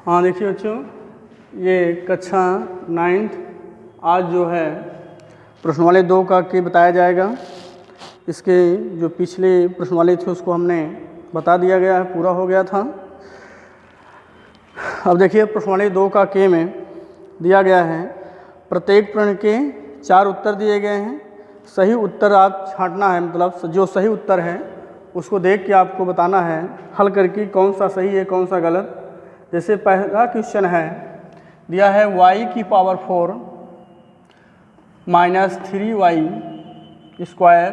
हाँ देखिए बच्चों, ये कक्षा 9th आज जो है प्रश्नवाले 2 का के बताया जाएगा। इसके जो पिछले प्रश्नवाले थे उसको हमने बता दिया गया है, पूरा हो गया था। अब देखिए प्रश्नवाले 2 का के में दिया गया है प्रत्येक प्रश्न के 4 उत्तर दिए गए हैं। सही उत्तर आप छांटना है, मतलब जो सही उत्तर है उसको देख के आपको बताना है हल करके कौन सा सही है कौन सा गलत। जैसे पहला क्वेश्चन है, दिया है y की power 4 minus 3y square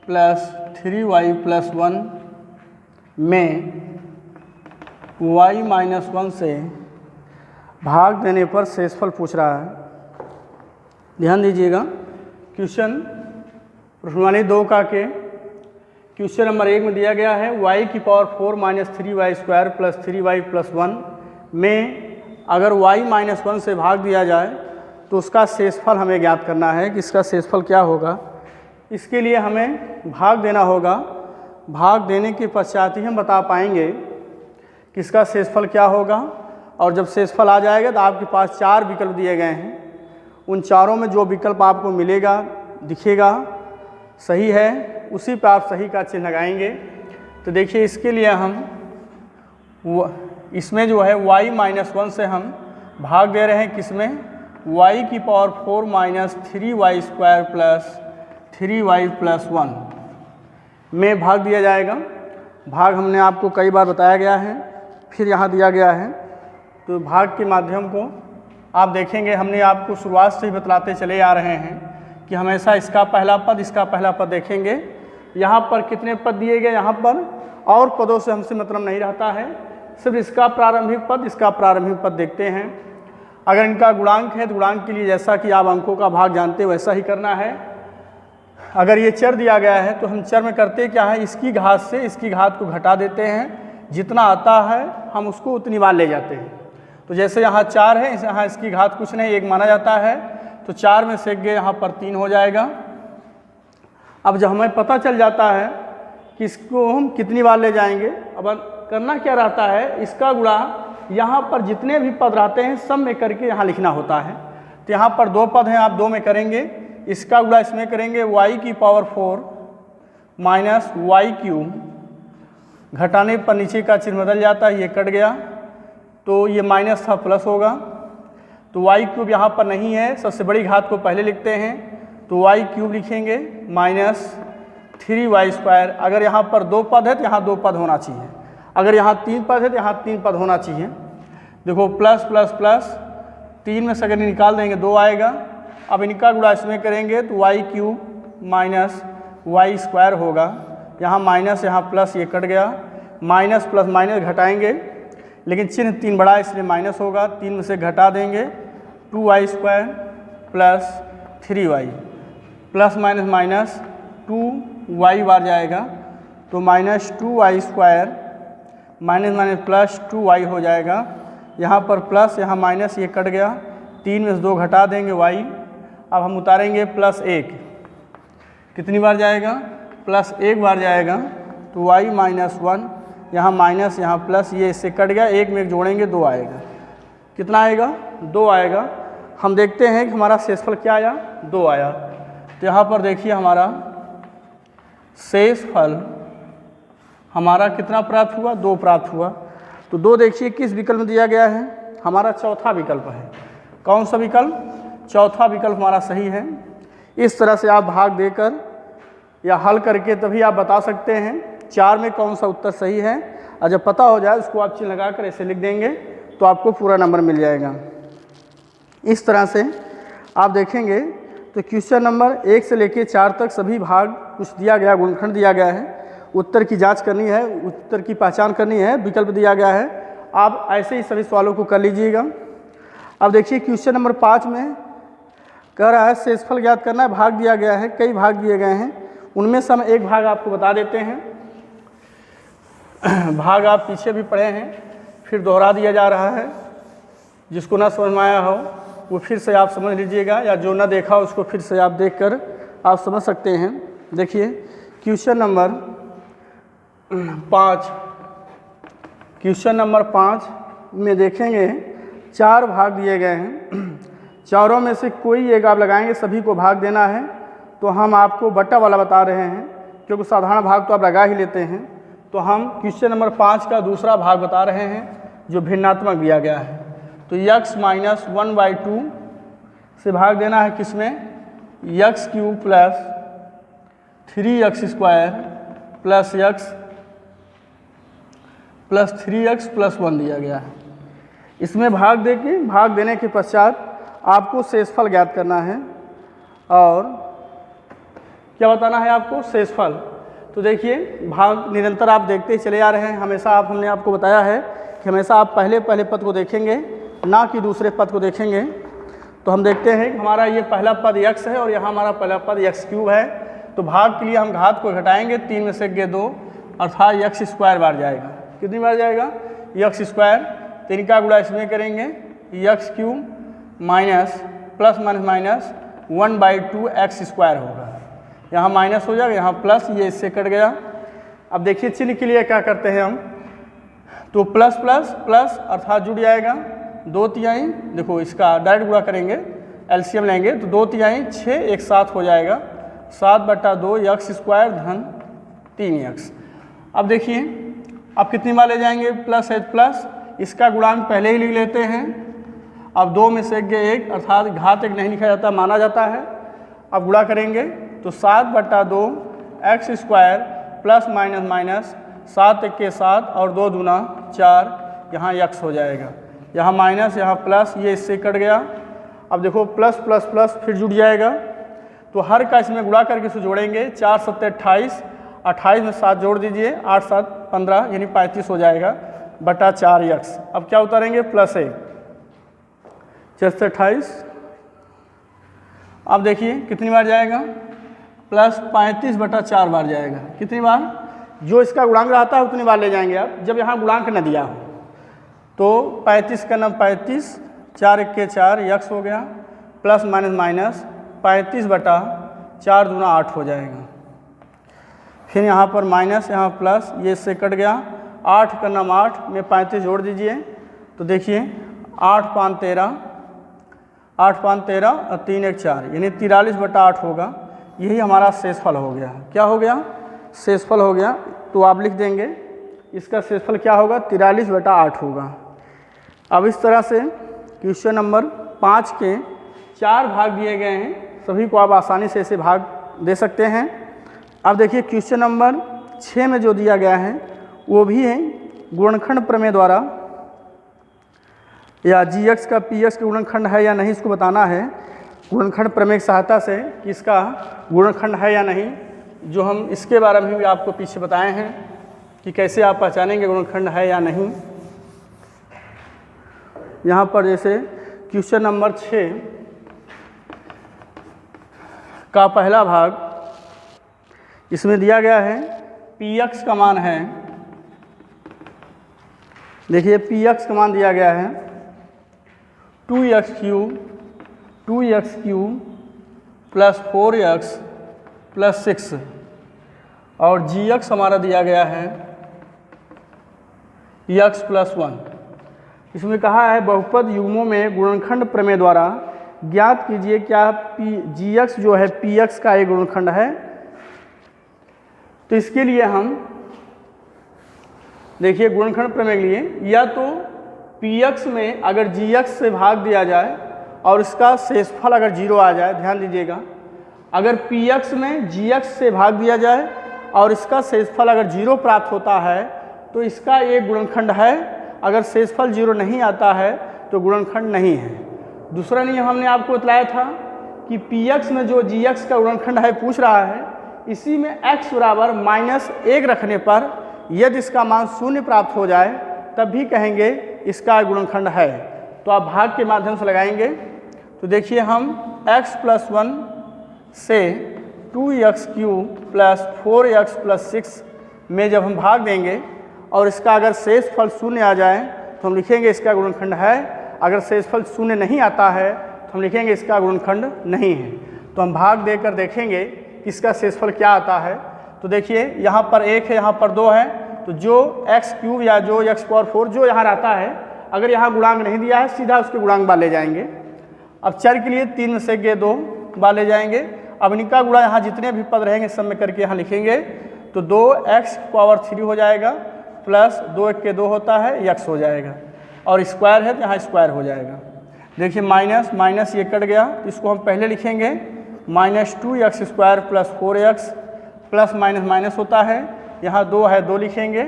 plus 3y plus 1 में y माइनस 1 से भाग देने पर शेषफल पूछ रहा है। ध्यान दीजिएगा, क्वेश्चन प्रश्नवाले 2 का के क्वेश्चन नंबर 1 में दिया गया है y की power 4 minus 3y square plus 3y plus 1 में अगर y माइनस 1 से भाग दिया जाए तो उसका शेषफल हमें ज्ञात करना है कि इसका शेषफल क्या होगा। इसके लिए हमें भाग देना होगा। भाग देने के पश्चात ही हम बता पाएंगे कि इसका शेषफल क्या होगा। और जब शेषफल आ जाएगा तो आपके पास 4 विकल्प दिए गए हैं। उन चारों में जो विकल्प आपको मिलेगा दिखेगा सही है, उसी पर आप सही का चिन्ह लगाएंगे। तो देखिए इसके लिए हम इसमें जो है y माइनस 1 से हम भाग दे रहे हैं, किसमें y की power 4 minus 3y square plus 3y plus 1 में भाग दिया जाएगा। भाग हमने आपको कई बार बताया गया है, फिर यहाँ दिया गया है। तो भाग के माध्यम को आप देखेंगे, हमने आपको शुरुआत से ही बतलाते चले आ रहे हैं कि हमेशा इसका पहला पद देखेंगे। यहाँ पर कितने पद दिए गए, यहाँ पर और पदों से हमसे मतलब नहीं रहता है, सिर्फ इसका प्रारंभिक पद देखते हैं। अगर इनका गुणांक है तो गुणांक के लिए जैसा कि आप अंकों का भाग जानते हैं वैसा ही करना है। अगर ये चर दिया गया है तो हम चर में करते क्या है, इसकी घात से इसकी घात को घटा देते हैं, जितना आता है हम उसको उतनी बार ले जाते हैं। तो जैसे यहाँ 4 है, यहाँ इसकी घात कुछ नहीं 1 माना जाता है, तो 4 में से यहाँ पर 3 हो जाएगा। अब जब हमें पता चल जाता है कि इसको हम कितनी बार ले जाएंगे, अब करना क्या रहता है, इसका गुणा यहाँ पर जितने भी पद रहते हैं सब में करके यहाँ लिखना होता है। तो यहाँ पर 2 पद हैं, आप 2 में करेंगे, इसका गुणा इसमें करेंगे y की पावर 4 माइनस y क्यूब, घटाने पर नीचे का चिन्ह बदल जाता है, ये कट गया तो ये माइनस था प्लस होगा। तो y क्यूब यहाँ पर नहीं है, सबसे बड़ी घात को पहले लिखते हैं, तो y क्यूब लिखेंगे माइनस 3y स्क्वायर। अगर यहाँ पर 2 पद है तो यहाँ 2 पद होना चाहिए, अगर यहाँ 3 पद है तो यहाँ 3 पद होना चाहिए। देखो प्लस प्लस प्लस 3 में से अगर निकाल देंगे 2 आएगा। अब इनका गुणा इसमें करेंगे तो y cube minus y square होगा। यहाँ माइनस यहाँ प्लस, ये कट गया, माइनस प्लस माइनस घटाएंगे, लेकिन चिन्ह 3 बड़ा इसलिए माइनस होगा। 3 में से घटा देंगे 2y square plus 3y, plus minus minus 2y बार जाएगा, तो minus 2y square minus minus plus 2y हो जाएगा। यहाँ पर प्लस यहाँ माइनस, ये कट गया, 3 में से 2 घटा देंगे y। अब हम उतारेंगे प्लस 1, कितनी बार जाएगा, प्लस 1 बार जाएगा, तो y माइनस 1, यहाँ माइनस यहाँ प्लस, ये इससे कट गया, 1 में 1 जोड़ेंगे 2 आएगा। कितना आएगा, 2 आएगा। हम देखते हैं कि हमारा शेषफल क्या आया, 2 आया। तो यहाँ पर देखिए हमारा शेषफल हमारा कितना प्राप्त हुआ, 2 प्राप्त हुआ। तो 2 देखिए किस विकल्प में दिया गया है, हमारा चौथा विकल्प है। कौन सा विकल्प, चौथा विकल्प हमारा सही है। इस तरह से आप भाग देकर या हल करके तभी आप बता सकते हैं 4 में कौन सा उत्तर सही है। और जब पता हो जाए उसको आप चिन्ह लगाकर ऐसे लिख देंगे तो आपको पूरा नंबर मिल जाएगा। इस तरह से आप देखेंगे तो क्वेश्चन नंबर 1 से लेकर 4 तक सभी भाग कुछ दिया गया, गुणनखंड दिया गया है, उत्तर की जांच करनी है, उत्तर की पहचान करनी है, विकल्प दिया गया है। आप ऐसे ही सभी सवालों को कर लीजिएगा। अब देखिए क्वेश्चन नंबर 5 में कह रहा है शेषफल ज्ञात करना है, भाग दिया गया है, कई भाग दिए गए हैं, उनमें से हम एक भाग आपको बता देते हैं। भाग आप पीछे भी पढ़े हैं, फिर दोहरा दिया जा रहा है। जिसको ना समझ में आया हो वो फिर से आप समझ लीजिएगा, या जो ना देखा उसको फिर से आप देखकर आप समझ सकते हैं। देखिए क्वेश्चन नंबर 5 में देखेंगे 4 भाग दिए गए हैं, चारों में से कोई एक आप लगाएंगे, सभी को भाग देना है। तो हम आपको बट्टा वाला बता रहे हैं क्योंकि साधारण भाग तो आप लगा ही लेते हैं। तो हम क्वेश्चन नंबर 5 का दूसरा भाग बता रहे हैं जो भिन्नात्मक दिया गया है। तो x माइनस 1/2 से भाग देना है किसमें, x³ plus 3x² plus x plus 3x plus 1 दिया गया है। इसमें भाग देने के पश्चात आपको शेषफल ज्ञात करना है। और क्या बताना है आपको, शेषफल। तो देखिए भाग निरंतर आप देखते ही चले आ रहे हैं। हमेशा हमने आपको बताया है कि हमेशा आप पहले पद को देखेंगे, ना कि दूसरे पद को देखेंगे। तो हम देखते हैं कि हमारा ये पहला पद x है और यहाँ हमारा पहला पद x³ है। तो भाग के लिए हम घात को घटाएंगे, 3 में से 2 अर्थात x² बार जाएगा। कितनी बार जाएगा, x²। 3 का गुणा इसमें करेंगे, x³ minus plus minus 1/2 x² होगा। यहाँ माइनस हो जाएगा, यहाँ प्लस, ये इससे कट गया। अब देखिए चिन्ह के लिए क्या करते हैं हम, तो प्लस प्लस प्लस अर्थात जुड़ जाएगा 2/3। देखो इसका डायरेक्ट गुणा करेंगे, एलसीएम लेंगे तो 2/3 6 एक साथ हो जाएगा, 7/2 x² धन 3x। अब देखिए अब कितनी बार ले जाएंगे, प्लस है प्लस, इसका गुणांक पहले ही लिख लेते हैं। अब 2 में से 1 अर्थात घात 1 नहीं लिखा जाता, माना जाता है। अब गुणा करेंगे तो 7/2 x² प्लस माइनस 7 1 के 7 और 2 दूना 4, यहाँ x हो जाएगा। यहाँ माइनस, यहाँ प्लस, ये इससे कट गया। अब देखो प्लस प्लस प्लस फिर जुड़ जाएगा। तो हर का इसमें गुणा करके इसे जोड़ेंगे, 4 7 28, 28 में 7 जोड़ दीजिए, 8 7 15 यानी 35 हो जाएगा बटा 4x। अब क्या उतारेंगे, प्लस 1 4 से 28। अब देखिए कितनी बार जाएगा, प्लस 35/4 बार जाएगा। कितनी बार, जो इसका गुणांक रहता है उतनी बार ले जाएंगे आप, जब यहाँ गुणांक न दिया हो। तो 35 का नाम 35, 4 1 के 4 x हो गया, प्लस माइनस 35/4 दूना 8 हो जाएगा। फिर यहाँ पर माइनस, यहाँ प्लस, ये इससे कट गया। 8 का नाम 8 में 35 जोड़ दीजिए, तो देखिए 8 5 13, 8 5 13 और 3 1 4 यानी 43/8 होगा। यही हमारा शेषफल हो गया। क्या हो गया, शेषफल हो गया। तो आप लिख देंगे इसका शेषफल क्या होगा, 43/8 होगा। अब इस तरह से क्वेश्चन नंबर 5 के 4 भाग दिए गए हैं, सभी को आप आसानी से ऐसे भाग दे सकते हैं। अब देखिए क्वेश्चन नंबर 6 में जो दिया गया है वो भी है गुणनखंड प्रमेय द्वारा, या gx का px का गुणनखंड है या नहीं इसको बताना है गुणनखंड प्रमेय की सहायता से कि इसका गुणनखंड है या नहीं, जो हम इसके बारे में भी आपको पीछे बताए हैं कि कैसे आप पहचानेंगे गुणनखंड है या नहीं। यहाँ पर जैसे क्वेश्चन नंबर 6 का पहला भाग, इसमें दिया गया है px का मान है, देखिए px का मान दिया गया है 2x³ प्लस 4x प्लस 6 और gx हमारा दिया गया है x प्लस 1। इसमें कहा है बहुपद युग्मों में गुणनखंड प्रमेय द्वारा ज्ञात कीजिए क्या gx जो है px का एक गुणनखंड है। तो इसके लिए हम देखिए गुणनखंड प्रमेय के लिए या तो px में अगर gx से भाग दिया जाए और इसका शेषफल अगर 0 आ जाए, ध्यान दीजिएगा, अगर px में gx से भाग दिया जाए और इसका शेषफल अगर 0 प्राप्त होता है तो इसका एक गुणनखंड है, अगर शेषफल 0 नहीं आता है तो गुणनखंड नहीं है। दूसरा नियम हमने आपको बतलाया था कि px में जो gx का गुणनखंड है पूछ रहा है, इसी में x बराबर -1 रखने पर यदि इसका मान 0 प्राप्त हो जाए तब भी कहेंगे इसका गुणनखंड है। तो आप भाग के माध्यम से लगाएंगे। तो देखिए हम x प्लस 1 से 2x³ प्लस 4x प्लस 6 में जब हम भाग देंगे और इसका अगर शेषफल 0 आ जाए तो हम लिखेंगे इसका गुणनखंड है, अगर शेषफल 0 नहीं आता है तो हम लिखेंगे इसका गुणनखंड नहीं है। तो हम भाग देकर देखेंगे इसका शेषफल क्या आता है। तो देखिए यहाँ पर 1 है, यहाँ पर 2 है, तो जो x³ या जो x⁴ जो यहाँ रहता है अगर यहाँ गुणांक नहीं दिया है सीधा उसके गुणांक बार ले जाएंगे। अब चर के लिए 3 में से के 2 बार ले जाएंगे। अब इनका गुणा यहाँ जितने भी पद रहेंगे सब में करके यहाँ लिखेंगे तो 2x पावर 3 हो जाएगा प्लस 2 1 के 2 होता है x हो जाएगा और स्क्वायर है तो यहाँ स्क्वायर हो जाएगा। देखिए माइनस माइनस ये कट गया, इसको हम पहले लिखेंगे -2x² plus 4x plus minus minus होता है, यहाँ 2 है 2 लिखेंगे,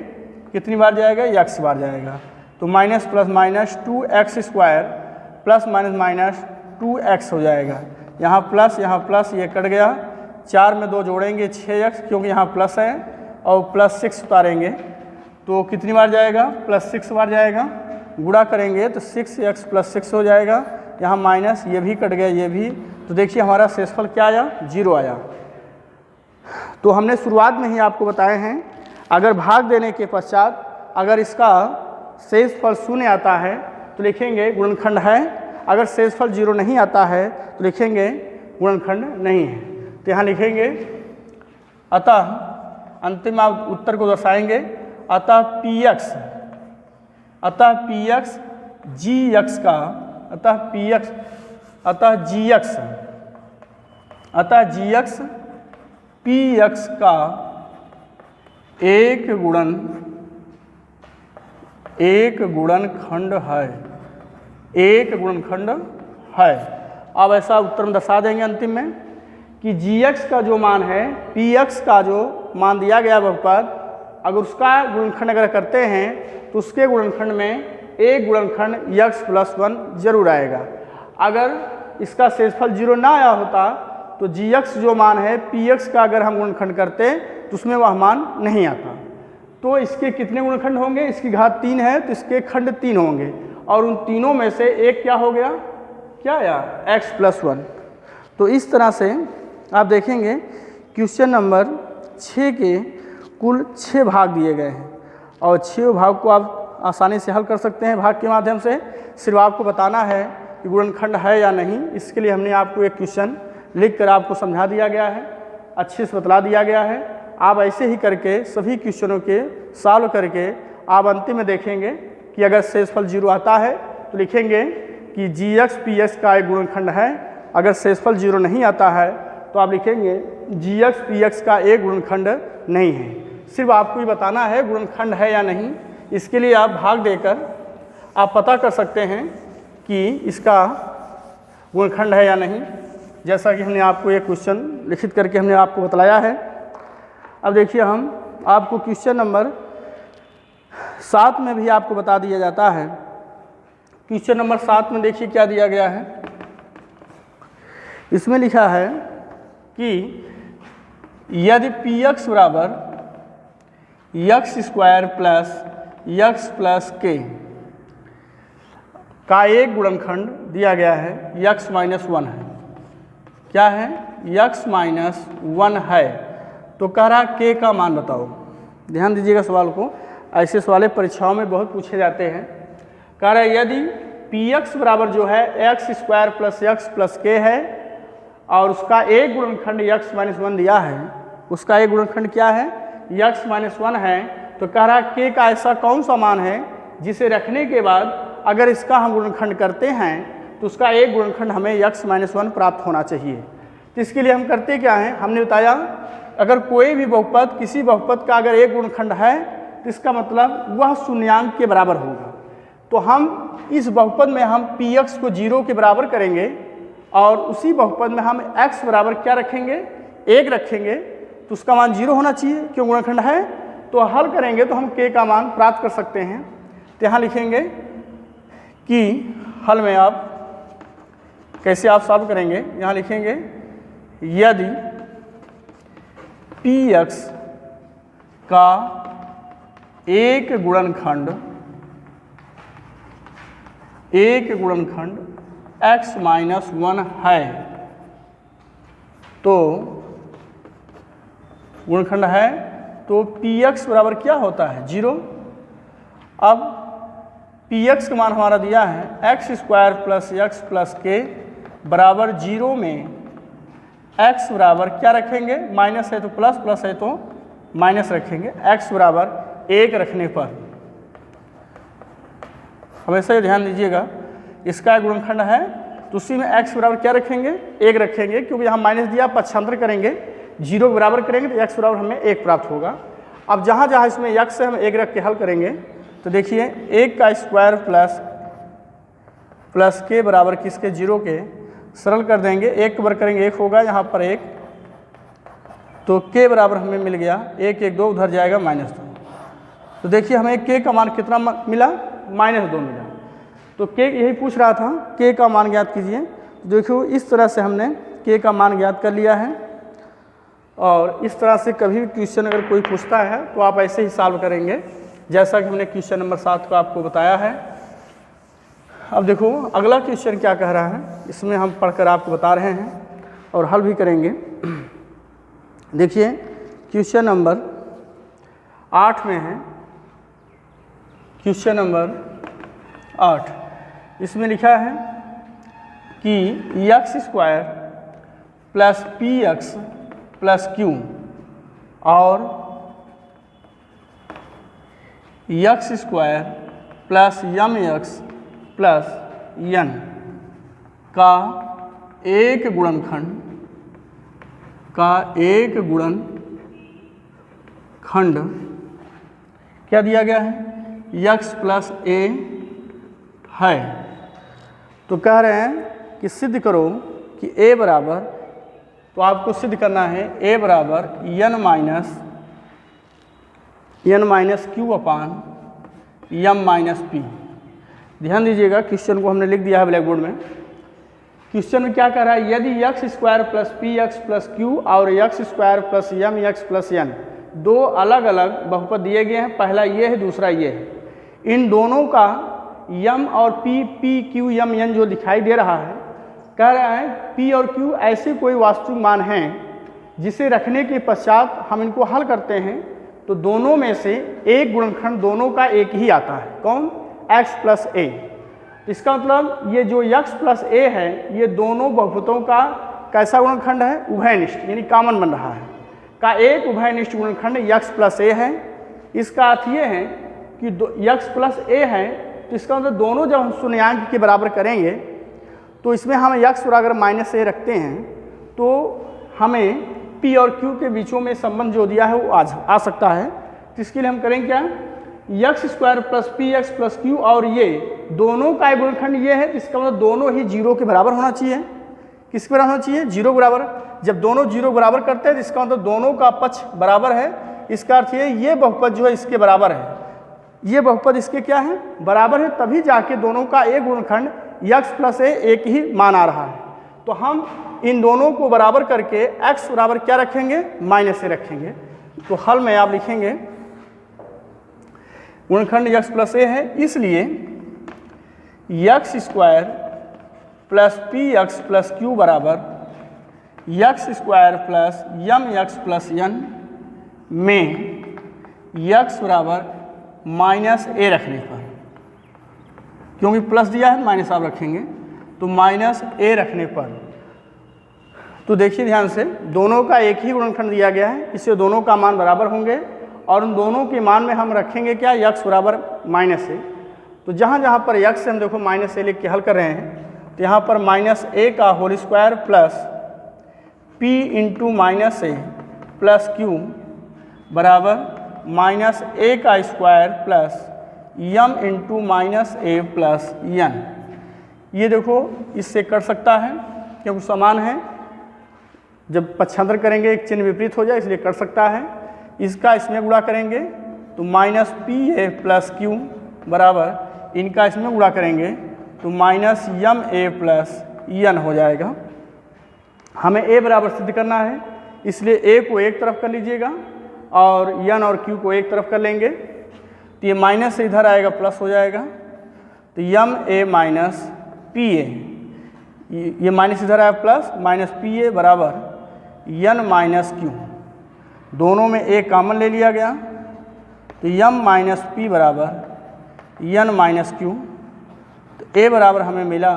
कितनी बार जाएगा x बार जाएगा तो minus plus minus 2x² plus minus minus 2x हो जाएगा। यहाँ प्लस ये कट गया, 4 में 2 जोड़ेंगे 6x क्योंकि यहाँ प्लस है और प्लस 6 उतारेंगे तो कितनी बार जाएगा प्लस 6 बार जाएगा। गुणा करेंगे तो 6x प्लस 6 हो जाएगा, यहाँ माइनस ये भी कट गया ये भी, तो देखिए हमारा शेषफल क्या आया 0 आया। तो हमने शुरुआत में ही आपको बताए हैं अगर भाग देने के पश्चात अगर इसका शेषफल 0 आता है तो लिखेंगे गुणनखंड है, अगर शेषफल 0 नहीं आता है तो लिखेंगे गुणनखंड नहीं है। तो यहाँ लिखेंगे अतः अंतिम आप उत्तर को दर्शाएंगे अतः px gx का अतः gx px का एक गुणनखंड है। अब ऐसा उत्तर में दर्शा देंगे अंतिम में कि gx का जो मान है px का जो मान दिया गया बहुपद अगर उसका गुणनखंड अगर करते हैं तो उसके गुणनखंड में एक गुणनखंड x प्लस 1 जरूर आएगा। अगर इसका शेषफल 0 ना आया होता तो gx जो मान है px का अगर हम गुणनखंड करते तो उसमें वह मान नहीं आता। तो इसके कितने गुणनखंड होंगे, इसकी घात 3 है तो इसके खंड 3 होंगे और उन तीनों में से एक क्या हो गया, क्या आया x प्लस 1। तो इस तरह से आप देखेंगे क्वेश्चन नंबर 6 के कुल 6 भाग दिए गए हैं और 6 भाग को आप आसानी से हल कर सकते हैं भाग के माध्यम से। सिर्फ आपको बताना है कि गुणनखंड है या नहीं, इसके लिए हमने आपको एक क्वेश्चन लिख कर आपको समझा दिया गया है, अच्छे से बतला दिया गया है। आप ऐसे ही करके सभी क्वेश्चनों के सॉल्व करके आप अंतिम में देखेंगे कि अगर शेषफल 0 आता है तो लिखेंगे कि gx px का एक गुणनखंड है, अगर शेषफल 0 नहीं आता है तो आप लिखेंगे gx px का एक गुणनखंड नहीं है। सिर्फ आपको ही बताना है गुणनखंड है या नहीं, इसके लिए आप भाग देकर आप पता कर सकते हैं कि इसका गुणनखंड है या नहीं, जैसा कि हमने आपको एक क्वेश्चन लिखित करके हमने आपको बतलाया है। अब देखिए हम आपको क्वेश्चन नंबर 7 में भी आपको बता दिया जाता है। क्वेश्चन नंबर 7 में देखिए क्या दिया गया है, इसमें लिखा है कि यदि px बराबर x² plus x plus k का एक गुणनखंड दिया गया है x माइनस 1 है, क्या है x माइनस 1 है, तो कह रहा k का मान बताओ। ध्यान दीजिएगा सवाल को, ऐसे सवाल परीक्षाओं में बहुत पूछे जाते हैं। कह रहा है यदि px बराबर जो है x² plus x plus k है और उसका एक गुणनखंड x माइनस 1 दिया है, उसका एक गुणनखंड क्या है x माइनस 1 है, तो कह रहा k का ऐसा कौन सा मान है जिसे रखने के बाद अगर इसका हम गुणनखंड करते हैं तो उसका एक गुणनखंड हमें x माइनस 1 प्राप्त होना चाहिए। तो इसके लिए हम करते क्या हैं, हमने बताया अगर कोई भी बहुपद किसी बहुपद का अगर एक गुणनखंड है तो इसका मतलब वह शून्यांक के बराबर होगा। तो हम इस बहुपद में हम px को 0 के बराबर करेंगे और उसी बहुपद में हम x बराबर क्या रखेंगे 1 रखेंगे, तो उसका मान 0 होना चाहिए क्यों गुणनखंड है। तो हल करेंगे तो हम k का मान प्राप्त कर सकते हैं। तो यहाँ लिखेंगे कि हल में आप कैसे आप सॉल्व करेंगे, यहाँ लिखेंगे यदि px का एक गुणनखंड x माइनस 1 है, तो गुणनखंड है तो px बराबर क्या होता है 0। अब px का मान हमारा दिया है x² plus x plus k बराबर 0 में x बराबर क्या रखेंगे, माइनस है तो प्लस, प्लस है तो माइनस रखेंगे, x बराबर 1 रखने पर हमेशा ये ध्यान दीजिएगा, इसका गुणनखंड है तो उसी में x बराबर क्या रखेंगे, 1 रखेंगे, क्योंकि यहाँ माइनस दिया, पक्षांतर करेंगे 0 के बराबर करेंगे तो x बराबर हमें 1 प्राप्त होगा। अब जहाँ जहाँ इसमें x से हम 1 रख के हल करेंगे तो देखिए 1 का स्क्वायर प्लस के बराबर किसके, 0 के, सरल कर देंगे, 1 के बराबर करेंगे 1 होगा, यहाँ पर 1 तो के बराबर हमें मिल गया 1 1 2 उधर जाएगा -2। तो देखिए हमें के का मान कितना मिला, -2 मिला। तो के यही पूछ रहा था, के का मान ज्ञात कीजिए। तो देखो इस तरह से हमने के का मान ज्ञात कर लिया है। और इस तरह से कभी भी क्वेश्चन अगर कोई पूछता है तो आप ऐसे ही सॉल्व करेंगे जैसा कि हमने क्वेश्चन नंबर 7 को आपको बताया है। अब देखो अगला क्वेश्चन क्या कह रहा है, इसमें हम पढ़कर आपको बता रहे हैं और हल भी करेंगे। देखिए क्वेश्चन नंबर 8 में है, क्वेश्चन नंबर 8, इसमें लिखा है कि x square plus P x plus Q और x स्क्वायर प्लस यम एक्स प्लस n का एक गुणनखंड क्या दिया गया है, x प्लस a है। तो कह रहे हैं कि सिद्ध करो कि a बराबर, तो आपको सिद्ध करना है a बराबर n माइनस क्यू अपान m माइनस पी। ध्यान दीजिएगा क्वेश्चन को हमने लिख दिया है ब्लैक बोर्ड में। क्वेश्चन में क्या कह रहा है, यदि x square plus P x plus Q और x स्क्वायर प्लस यम एक्स प्लस n दो अलग अलग बहुपद दिए गए हैं, पहला ये है दूसरा ये है, इन दोनों का यम और पी क्यू यम एन जो दिखाई दे रहा है, कह रहा है पी और क्यू ऐसे कोई वास्तविक मान हैं जिसे रखने के पश्चात हम इनको हल करते हैं तो दोनों में से एक गुणनखंड दोनों का एक ही आता है। कौन, x प्लस ए। इसका मतलब ये जो x प्लस ए है ये दोनों बहुपदों का कैसा गुणनखंड है, उभयनिष्ठ, यानी कॉमन बन रहा है, का एक उभयनिष्ठ गुणनखंड x प्लस ए है। इसका अर्थ ये है कि x प्लस ए है तो इसका मतलब दोनों जब हम शून्यांक के बराबर करेंगे तो इसमें हम x अगर माइनस ए रखते हैं तो हमें p और q के बीचों में संबंध जो दिया है वो आ सकता है। तो इसके लिए हम करेंगे क्या, x square plus P x plus Q और ये दोनों का एक गुणनखंड ये है, इसका मतलब दोनों ही 0 के बराबर होना चाहिए। किसके बराबर होना चाहिए, 0 के बराबर। जब दोनों 0 बराबर करते हैं तो इसका मतलब दोनों का पक्ष बराबर है। इसका अर्थ ये बहुपद जो है इसके बराबर है, ये बहुपद इसके क्या है, बराबर है, तभी जाके दोनों का एक गुणनखंड x प्लस ए एक ही मान आ रहा है। तो हम इन दोनों को बराबर करके x बराबर क्या रखेंगे, माइनस ए रखेंगे। तो हल में आप लिखेंगे गुणनखंड x प्लस ए है, इसलिए x square plus P x plus q बराबर x स्क्वायर प्लस यम एक्स प्लस n में x बराबर माइनस ए रखने पर, क्योंकि प्लस दिया है माइनस आप रखेंगे, तो माइनस ए रखने पर तो देखिए ध्यान से दोनों का एक ही गुणनखंड दिया गया है, इससे दोनों का मान बराबर होंगे और उन दोनों के मान में हम रखेंगे क्या, x बराबर माइनस ए। तो जहाँ जहाँ पर x से हम देखो माइनस ए लिख के हल कर रहे हैं तो यहाँ पर माइनस ए का whole square plus p into minus a plus q बराबर माइनस ए का square plus m into minus a plus n। ये देखो इससे कर सकता है क्योंकि समान है, जब पक्षांतर करेंगे एक चिन्ह विपरीत हो जाए इसलिए कर सकता है। इसका इसमें गुणा करेंगे तो minus P A plus q बराबर इनका इसमें गुणा करेंगे तो माइनस यम ए प्लस n हो जाएगा। हमें a बराबर सिद्ध करना है, इसलिए a को एक तरफ कर लीजिएगा और n और q को एक तरफ कर लेंगे तो ये माइनस से इधर आएगा प्लस हो जाएगा। तो यम ए माइनस पी ए, ये माइनस इधर आया प्लस, माइनस पी ए बराबर n माइनस क्यू, दोनों में एक कॉमन ले लिया गया तो यम माइनस पी बराबर n माइनस क्यू। तो a बराबर हमें मिला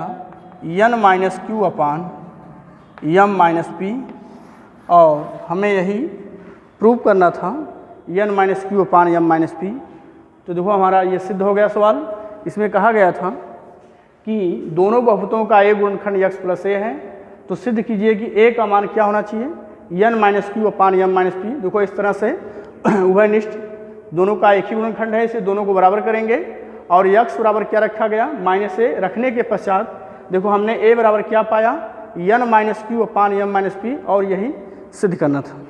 n माइनस क्यू अपान यम माइनस पी, और हमें यही प्रूव करना था n माइनस क्यू अपान यम माइनस पी। तो देखो हमारा ये सिद्ध हो गया सवाल। इसमें कहा गया था कि दोनों बहुपदों का एक गुणनखंड x प्लस ए है, तो सिद्ध कीजिए कि a का मान क्या होना चाहिए, n माइनस क्यू अपान m माइनस पी। देखो इस तरह से उभयनिष्ठ दोनों का एक ही गुणनखंड है, इसे दोनों को बराबर करेंगे और x बराबर क्या रखा गया, माइनस ए रखने के पश्चात देखो हमने a बराबर क्या पाया, n माइनस क्यू अपान m माइनस पी, और यही सिद्ध करना था।